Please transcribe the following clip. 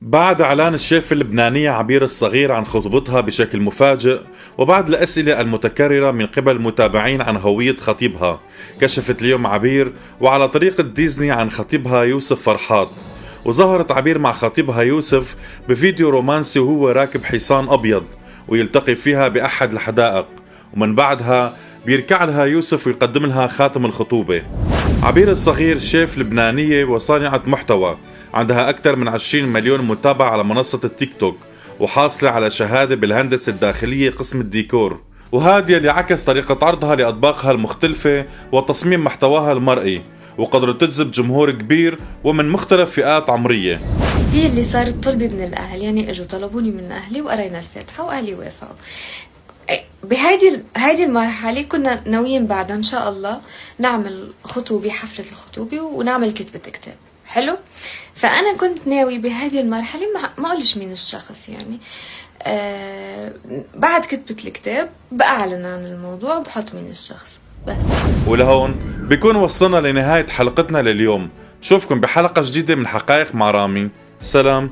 بعد إعلان الشيف اللبنانية عبير الصغير عن خطبتها بشكل مفاجئ، وبعد الأسئلة المتكررة من قبل المتابعين عن هوية خطيبها، كشفت اليوم عبير وعلى طريقة ديزني عن خطيبها يوسف فرحات. وظهرت عبير مع خطيبها يوسف بفيديو رومانسي وهو راكب حصان أبيض ويلتقي فيها بأحد الحدائق، ومن بعدها بيركع لها يوسف ويقدم لها خاتم الخطوبة. عبير الصغير شيف لبنانية وصانعة محتوى، عندها أكثر من 20 مليون متابع على منصة التيك توك، وحاصلة على شهادة بالهندسة الداخلية قسم الديكور، وهذا اللي عكس طريقة عرضها لأطباقها المختلفة وتصميم محتواها المرئي، وقدرت تجذب جمهور كبير ومن مختلف فئات عمرية. هي اللي صارت طلبي من الأهل، يعني اجوا طلبوني من أهلي وقرينا الفاتحة وأهلي وافقوا. بهيدي المرحلة كنا ناويين بعد إن شاء الله نعمل خطوبة، حفلة الخطوبة، ونعمل كتبة كتاب حلو. فأنا كنت ناوي بهيدي المرحلة ما أقولش مين الشخص يعني، بعد كتبة الكتاب بأعلن عن الموضوع وبحط مين الشخص بس. ولهون بيكون وصلنا لنهاية حلقتنا لليوم. بشوفكم بحلقة جديدة من حقائق مع رامي. سلام.